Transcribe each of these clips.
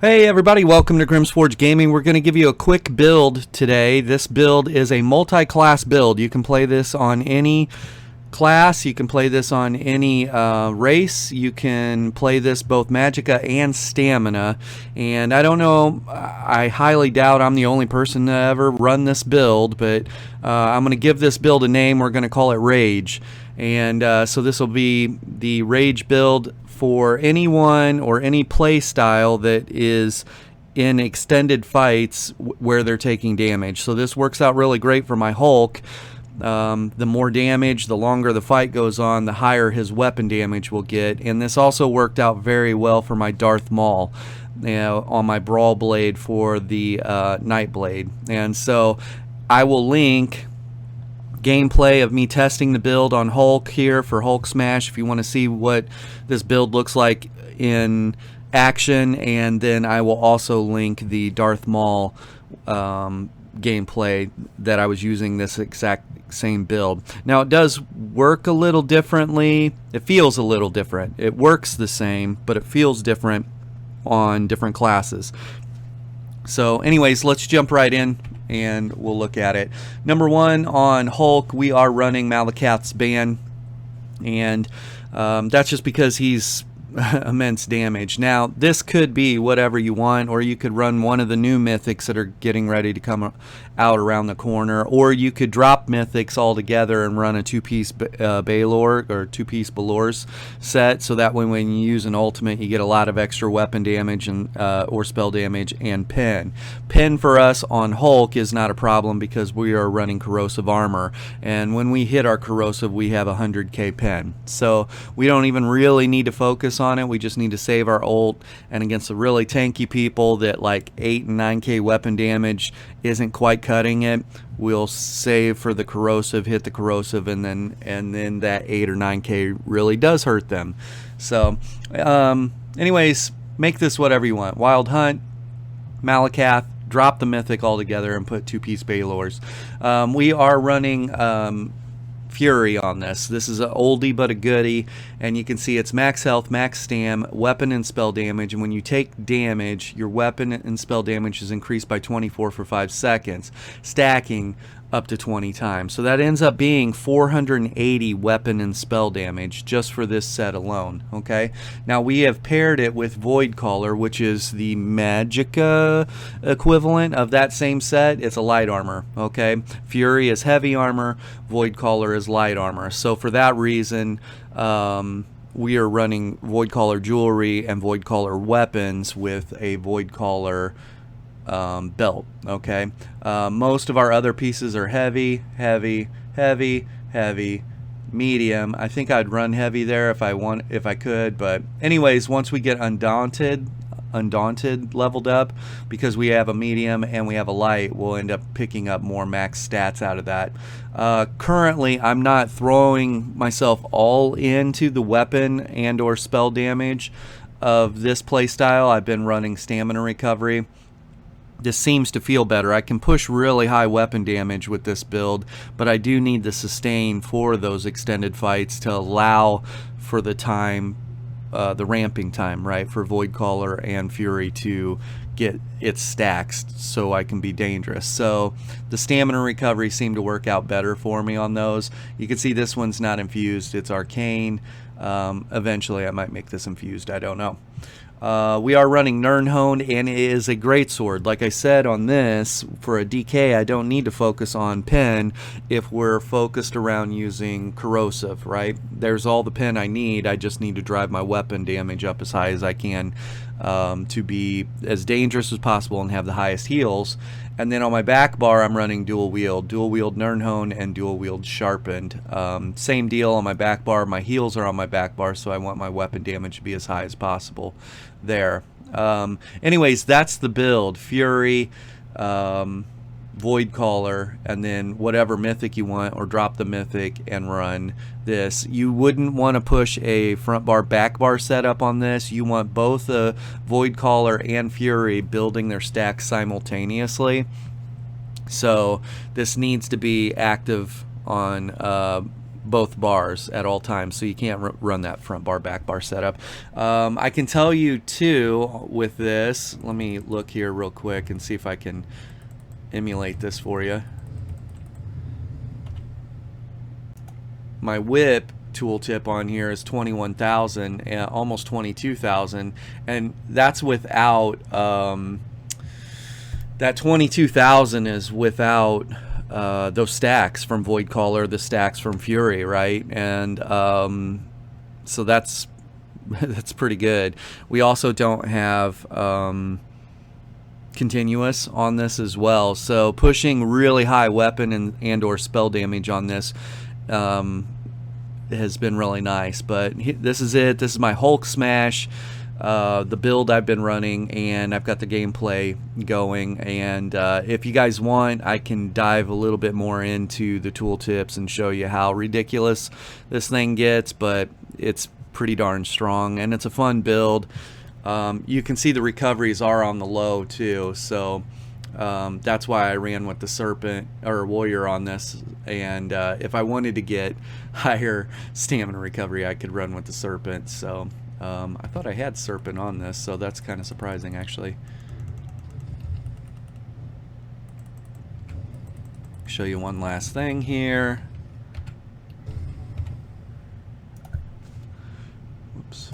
Hey everybody, welcome to Grimsforge Gaming. We're going to give you a quick build today. This build is a multi-class build. You can play this on any class, you can play this on any race, you can play this both Magicka and Stamina. And I don't know, I highly doubt I'm the only person to ever run this build, but I'm going to give this build a name. We're going to call it Rage. And so this will be the Rage build for anyone or any play style that is in extended fights where they're taking damage. So this works out really great for my Hulk. The more damage, the longer the fight goes on, the higher his weapon damage will get. And this also worked out very well for my Darth Maul, on my Brawl Blade for the Night Blade. And so I will link gameplay of me testing the build on Hulk here for Hulk Smash if you want to see what this build looks like in action, and then I will also link the Darth Maul gameplay that I was using this exact same build. Now it does work a little differently. It feels a little different. It works the same, but it feels different on different classes. So anyways, let's jump right in and we'll look at it. Number one, on Hulk, we are running Malakath's ban, and that's just because he's immense damage. Now this could be whatever you want, or you could run one of the new mythics that are getting ready to come out around the corner, or you could drop mythics altogether and run a two-piece Brawler or two-piece Brawlers set, so that way when you use an ultimate you get a lot of extra weapon damage and or spell damage and pen. Pen for us on Hulk is not a problem because we are running corrosive armor, and when we hit our corrosive we have 100k pen, so we don't even really need to focus on it. We just need to save our ult, and against the really tanky people that like 8 and 9k weapon damage isn't quite cutting it, we'll save for the corrosive, hit the corrosive, and then that 8 or 9k really does hurt them. So anyways, make this whatever you want. Wild Hunt, Malakath, drop the mythic altogether and put two-piece Brawlers. We are running Fury on this. This is an oldie but a goodie, and you can see it's max health, max stam, weapon and spell damage, and when you take damage, your weapon and spell damage is increased by 24 for 5 seconds, stacking up to 20 times. So that ends up being 480 weapon and spell damage just for this set alone. Okay, now we have paired it with Void Caller, which is the Magicka equivalent of that same set. It's a light armor. Okay, Fury is heavy armor, Void Caller is light armor. So for that reason, we are running Void Caller jewelry and Void Caller weapons with a Void Caller belt. Okay, most of our other pieces are heavy, medium. I think I'd run heavy there if I could, but anyways, once we get Undaunted leveled up, because we have a medium and we have a light, we'll end up picking up more max stats out of that. Currently I'm not throwing myself all into the weapon and or spell damage of this playstyle. I've been running stamina recovery. This seems to feel better. I can push really high weapon damage with this build, but I do need the sustain for those extended fights to allow for the time, the ramping time, right, for Void Caller and Fury to get its stacks so I can be dangerous. So the stamina recovery seemed to work out better for me on those. You can see this one's not infused, it's arcane. Eventually I might make this infused, I don't know. We are running Nirnhoned, and it is a great sword. Like I said on this, for a DK I don't need to focus on pen if we're focused around using corrosive, right? There's all the pen I need. I just need to drive my weapon damage up as high as I can to be as dangerous as possible and have the highest heals. And then on my back bar I'm running dual wield Nirnhoned and dual wield sharpened. Same deal on my back bar. My heals are on my back bar, so I want my weapon damage to be as high as possible there. Anyways, that's the build. Fury, Void Caller, and then whatever mythic you want, or drop the mythic and run this. You wouldn't want to push a front bar back bar setup on this. You want both a Void Caller and Fury building their stacks simultaneously. So this needs to be active on both bars at all times, so you can't run that front bar back bar setup. I can tell you too with this, let me look here real quick and see if I can emulate this for you. My whip tooltip on here is 21,000, almost 22,000, and that's without that 22,000 is without those stacks from Void Caller, the stacks from Fury, right? And so that's pretty good. We also don't have continuous on this as well, so pushing really high weapon and or spell damage on this has been really nice. But this is it. This is my Hulk smash, the build I've been running, and I've got the gameplay going. And if you guys want, I can dive a little bit more into the tooltips and show you how ridiculous this thing gets, but it's pretty darn strong and it's a fun build. You can see the recoveries are on the low too, so that's why I ran with the Serpent or Warrior on this. And if I wanted to get higher stamina recovery, I could run with the Serpent. So I thought I had Serpent on this, so that's kind of surprising actually. Show you one last thing here. Whoops.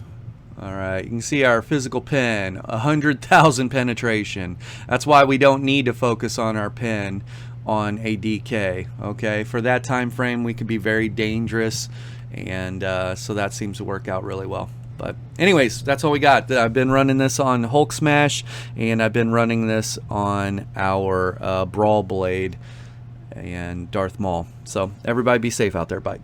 Alright, you can see our physical pen, 100,000 penetration. That's why we don't need to focus on our pen on a DK. Okay, for that time frame we could be very dangerous, and so that seems to work out really well. But anyways, that's all we got. I've been running this on Hulk Smash, and I've been running this on our Brawl Blade and Darth Maul. So everybody be safe out there. Bye.